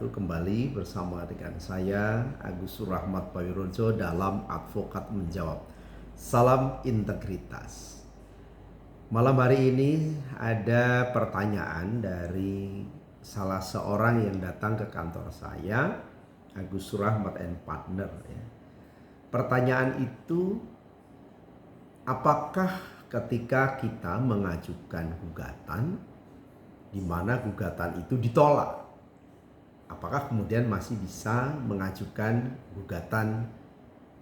Kembali bersama dengan saya Agus Rahmat Pawirojo dalam Advokat Menjawab. Salam integritas. Malam hari ini ada pertanyaan dari salah seorang yang datang ke kantor saya, Agus Rahmat and Partner. Pertanyaan itu, apakah ketika kita mengajukan gugatan di mana gugatan itu ditolak, apakah kemudian masih bisa mengajukan gugatan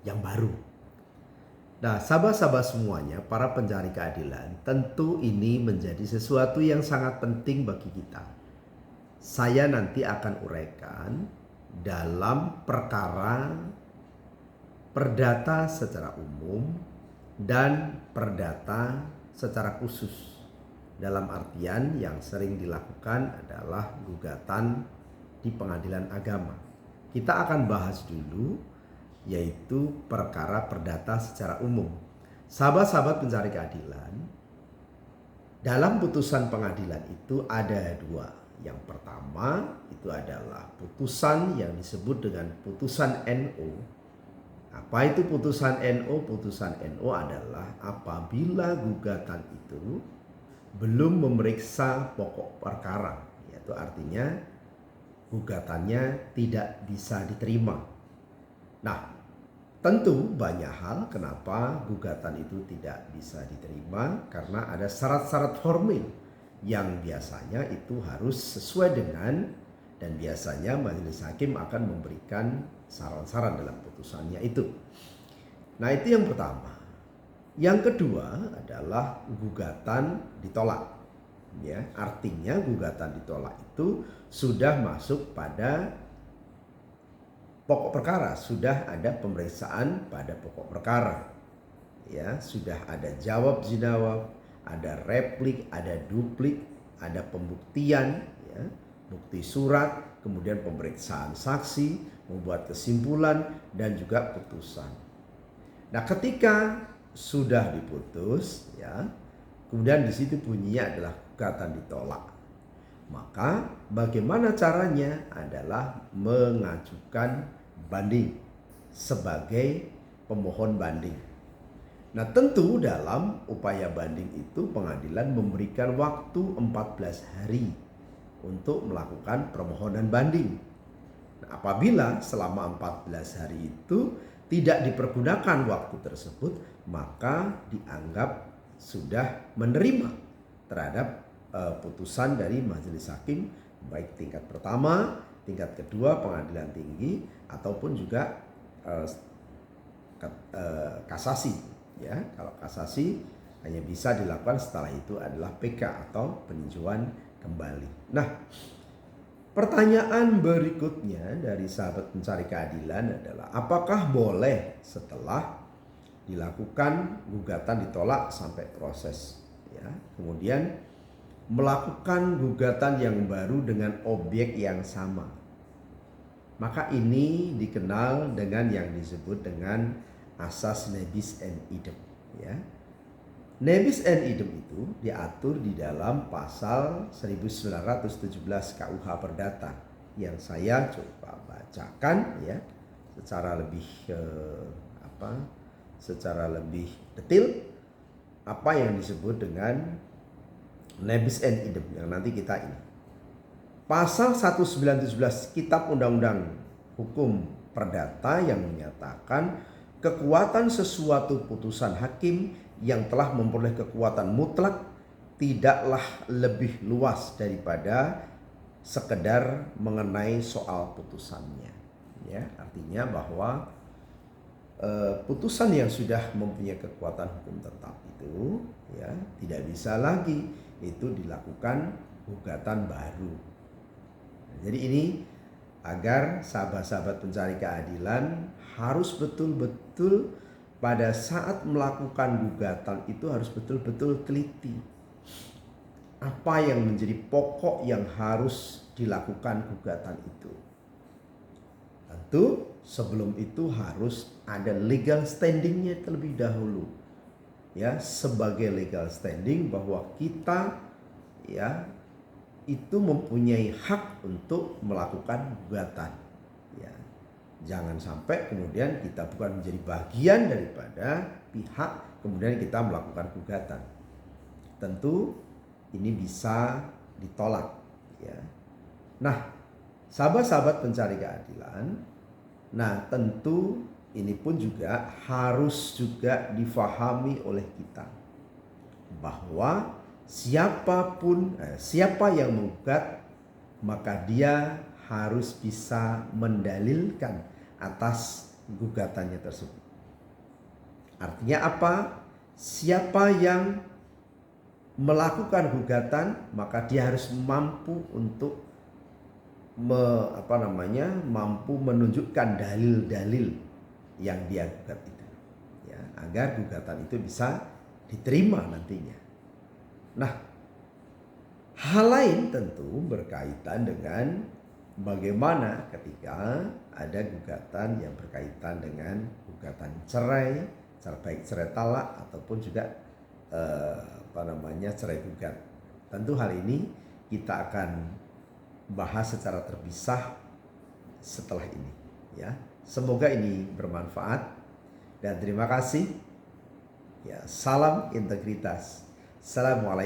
yang baru? Nah, sahabat-sahabat semuanya, para pencari keadilan, tentu ini menjadi sesuatu yang sangat penting bagi kita. Saya nanti akan uraikan dalam perkara perdata secara umum dan perdata secara khusus. Dalam artian yang sering dilakukan adalah gugatan di pengadilan agama. Kita akan bahas dulu yaitu perkara perdata secara umum. Sahabat-sahabat pencari keadilan, dalam putusan pengadilan itu ada dua. Yang pertama itu adalah putusan yang disebut dengan putusan NO. Apa itu putusan NO? Putusan NO adalah apabila gugatan itu belum memeriksa pokok perkara, yaitu artinya gugatannya tidak bisa diterima. Nah, tentu banyak hal kenapa gugatan itu tidak bisa diterima, karena ada syarat-syarat formil yang biasanya itu harus sesuai dengan, dan biasanya majelis hakim akan memberikan saran-saran dalam putusannya itu. Nah, itu yang pertama. Yang kedua adalah gugatan ditolak. Ya, artinya gugatan ditolak itu sudah masuk pada pokok perkara, sudah ada pemeriksaan pada pokok perkara. Ya, sudah ada jawab jawab, ada replik, ada duplik, ada pembuktian, ya, bukti surat, kemudian pemeriksaan saksi, membuat kesimpulan dan juga putusan. Nah, ketika sudah diputus, ya, kemudian di situ bunyinya adalah gugatan ditolak. Maka bagaimana caranya adalah mengajukan banding sebagai pemohon banding. Nah, tentu dalam upaya banding itu pengadilan memberikan waktu 14 hari untuk melakukan permohonan banding. Nah, apabila selama 14 hari itu tidak dipergunakan waktu tersebut, maka dianggap sudah menerima terhadap putusan dari majelis hakim, baik tingkat pertama, tingkat kedua, pengadilan tinggi, ataupun juga kasasi. Ya, kalau kasasi hanya bisa dilakukan setelah itu adalah PK atau peninjauan kembali. Nah, pertanyaan berikutnya dari sahabat pencari keadilan adalah, apakah boleh setelah dilakukan gugatan ditolak sampai proses, ya, kemudian melakukan gugatan yang baru dengan objek yang sama? Maka ini dikenal dengan yang disebut dengan asas nebis en idem, ya. Nebis en idem itu diatur di dalam pasal 1917 KUH Perdata yang saya coba bacakan, ya, secara lebih detail apa yang disebut dengan nebis en idem yang nanti kita ini. Pasal 1917 Kitab Undang-Undang Hukum Perdata yang menyatakan kekuatan sesuatu putusan hakim yang telah memperoleh kekuatan mutlak tidaklah lebih luas daripada sekedar mengenai soal putusannya. Ya, artinya bahwa putusan yang sudah mempunyai kekuatan hukum tetap itu, ya, tidak bisa lagi itu dilakukan gugatan baru. Jadi ini agar sahabat-sahabat pencari keadilan harus betul-betul pada saat melakukan gugatan itu harus betul-betul teliti. Apa yang menjadi pokok yang harus dilakukan gugatan itu? Tentu sebelum itu harus ada legal standingnya terlebih dahulu. Ya, sebagai legal standing bahwa kita, ya, itu mempunyai hak untuk melakukan gugatan. Ya. Jangan sampai kemudian kita bukan menjadi bagian daripada pihak kemudian kita melakukan gugatan. Tentu ini bisa ditolak. Ya. Nah, sahabat-sahabat pencari keadilan, nah tentu ini pun juga harus juga difahami oleh kita bahwa siapa yang menggugat maka dia harus bisa mendalilkan atas gugatannya tersebut. Artinya apa? Siapa yang melakukan gugatan maka dia harus mampu untuk mampu menunjukkan dalil-dalil yang dia gugat itu, ya, agar gugatan itu bisa diterima nantinya. Nah, hal lain tentu berkaitan dengan bagaimana ketika ada gugatan yang berkaitan dengan gugatan cerai, baik cerai talak ataupun juga cerai gugat. Tentu hal ini kita akan bahas secara terpisah setelah ini, ya. Semoga ini bermanfaat dan terima kasih. Ya, salam integritas. Assalamualaikum.